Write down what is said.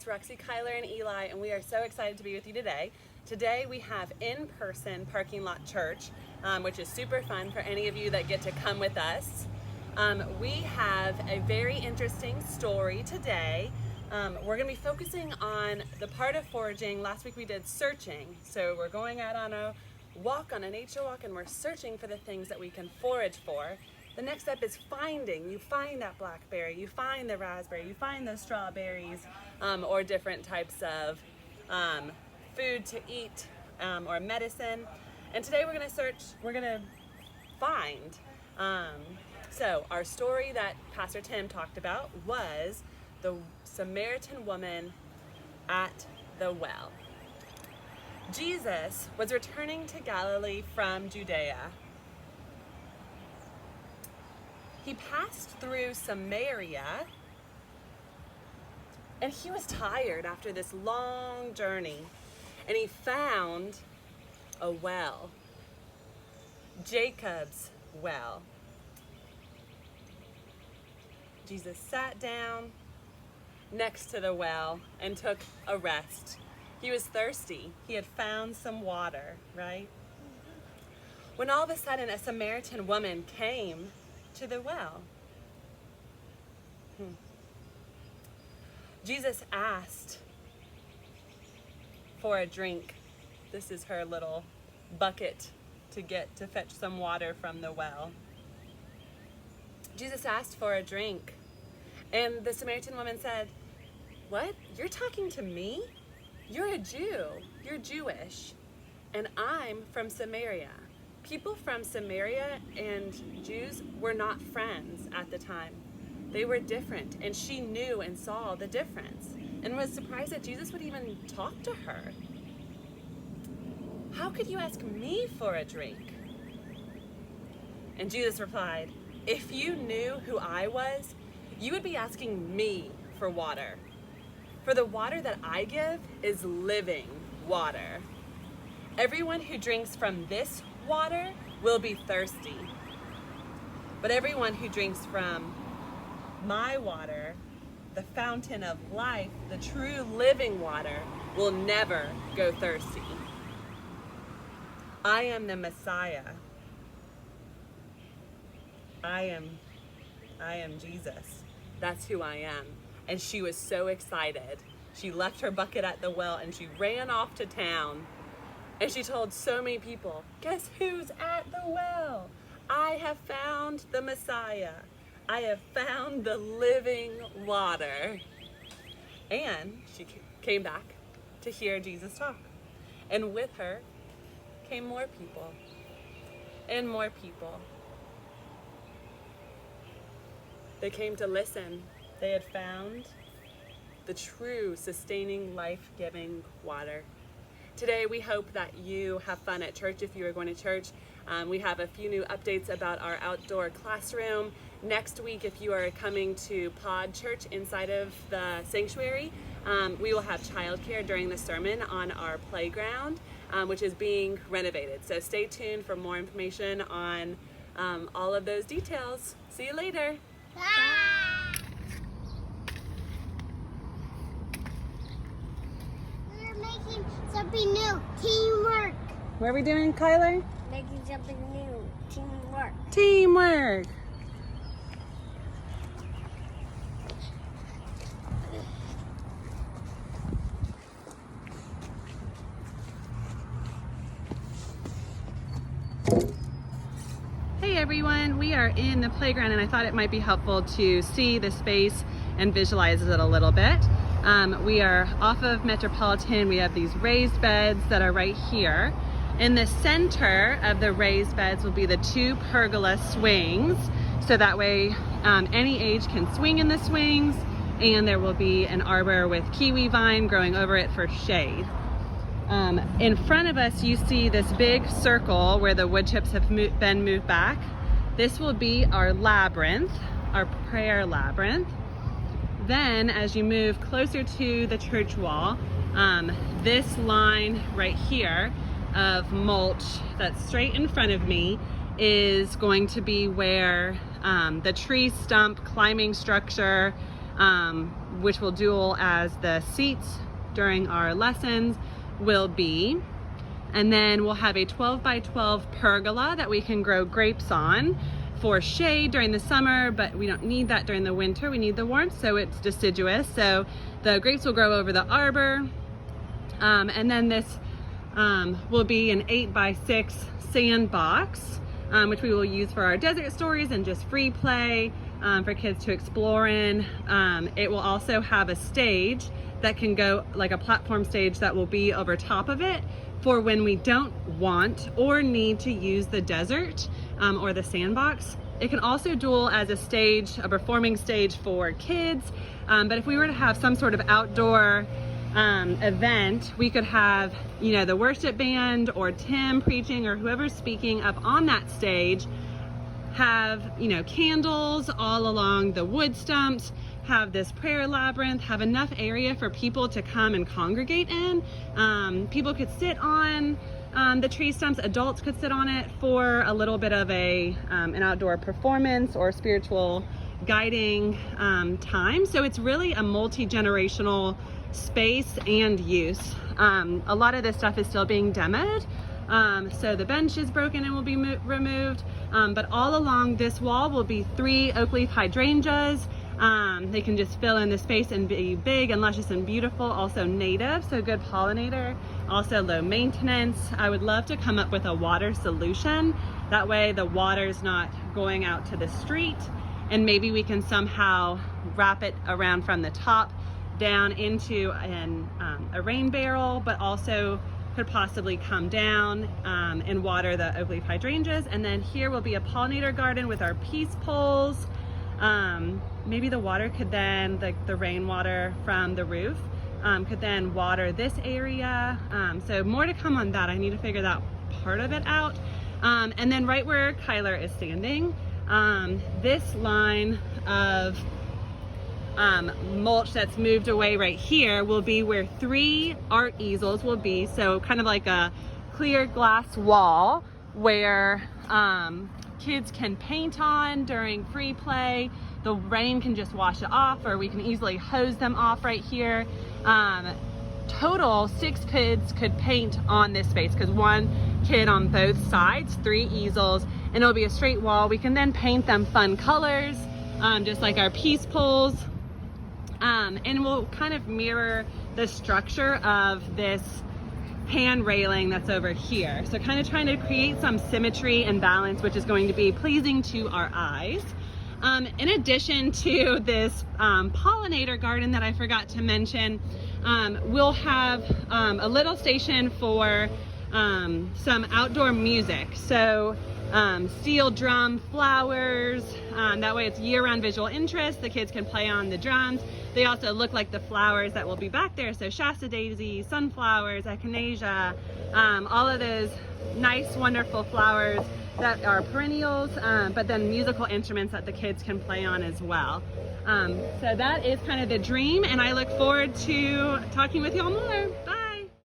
it's Roxy, Kyler, and Eli, and we are so excited to be with you today. Today we have in-person parking lot church, which is super fun for any of you that get to come with us. We have a very interesting story today. We're going to be focusing on the part of foraging. Last week we did searching, so we're going out on a walk, on a nature walk, and we're searching for the things that we can forage for. The next step is finding. You find that blackberry, you find the raspberry, you find those strawberries, or different types of food to eat or medicine. And today we're going to search, we're going to find. So our story that Pastor Tim talked about was the Samaritan woman at the well. Jesus was returning to Galilee from Judea. He passed through Samaria, and he was tired after this long journey, and he found a well, Jacob's well. Jesus sat down next to the well and took a rest. He was thirsty. He had found some water, right? When all of a sudden a Samaritan woman came to the well. Jesus asked for a drink. This is her little bucket to fetch some water from the well. Jesus asked for a drink, and the Samaritan woman said, "What? You're talking to me? You're a Jew. You're Jewish, and I'm from Samaria." People from Samaria and Jews were not friends at the time. They were different, and she knew and saw the difference and was surprised that Jesus would even talk to her. "How could you ask me for a drink?" And Jesus replied, "If you knew who I was, you would be asking me for water. For the water that I give is living water. Everyone who drinks from this water will be thirsty. But everyone who drinks from my water, the fountain of life, the true living water, will never go thirsty. I am the Messiah. I am Jesus. That's who I am." And she was so excited. She left her bucket at the well and she ran off to town. And she told so many people, "Guess who's at the well? I have found the Messiah. I have found the living water." And she came back to hear Jesus talk. And with her came more people and more people. They came to listen. They had found the true, sustaining, life-giving water. Today, we hope that you have fun at church if you are going to church. We have a few new updates about our outdoor classroom. Next week, if you are coming to Pod Church inside of the sanctuary, we will have childcare during the sermon on our playground, which is being renovated. So stay tuned for more information on all of those details. See you later. Bye. We're making something new. Teamwork. What are we doing, Kyler? Making something new. Teamwork. Teamwork. Hey everyone, we are in the playground and I thought it might be helpful to see the space and visualize it a little bit. We are off of Metropolitan. We have these raised beds that are right here. In the center of the raised beds will be the two pergola swings. So that way any age can swing in the swings, and there will be an arbor with kiwi vine growing over it for shade. In front of us, you see this big circle where the wood chips have been moved back. This will be our labyrinth, our prayer labyrinth. Then as you move closer to the church wall, this line right here of mulch that's straight in front of me is going to be where the tree stump climbing structure which will dual as the seats during our lessons, will be. And then we'll have a 12 by 12 pergola that we can grow grapes on for shade during the summer, but we don't need that during the winter. We need the warmth, so it's deciduous. So the grapes will grow over the arbor. And then this will be an 8 by 6 sandbox, which we will use for our desert stories and just free play for kids to explore in. It will also have a stage that can go, like a platform stage that will be over top of it for when we don't want or need to use the desert or the sandbox. It can also dual as a stage, a performing stage for kids. But if we were to have some sort of outdoor event, we could have, you know, the worship band or Tim preaching or whoever's speaking up on that stage, have, you know, candles all along the wood stumps, have this prayer labyrinth, have enough area for people to come and congregate in. People could sit on the tree stumps, adults could sit on it for a little bit of an outdoor performance or spiritual guiding time. So it's really a multi-generational space and use. A lot of this stuff is still being demoed. So the bench is broken and will be removed. But all along this wall will be 3 oak leaf hydrangeas. They can just fill in the space and be big and luscious and beautiful. Also native, so good pollinator. Also low maintenance. I would love to come up with a water solution. That way the water's not going out to the street, and maybe we can somehow wrap it around from the top down into a rain barrel, but also could possibly come down and water the oak leaf hydrangeas. And then here will be a pollinator garden with our peace poles. Maybe the water could then, the rainwater from the roof, could then water this area. So more to come on that. I need to figure that part of it out. And then right where Kyler is standing, this line of mulch that's moved away right here will be where 3 art easels will be. So kind of like a clear glass wall where kids can paint on during free play. The rain can just wash it off, or we can easily hose them off right here. Total 6 kids could paint on this space, because 1 kid on both sides, 3 easels, and it'll be a straight wall. We can then paint them fun colors, just like our peace poles. And we'll kind of mirror the structure of this hand railing that's over here. So kind of trying to create some symmetry and balance, which is going to be pleasing to our eyes. In addition to this pollinator garden that I forgot to mention, we'll have a little station for some outdoor music. So steel drum flowers, that way it's year-round visual interest. The kids can play on the drums. They also look like the flowers that will be back there. So Shasta daisy, sunflowers, echinacea, all of those nice, wonderful flowers that are perennials, but then musical instruments that the kids can play on as well. So that is kind of the dream, and I look forward to talking with y'all more. Bye.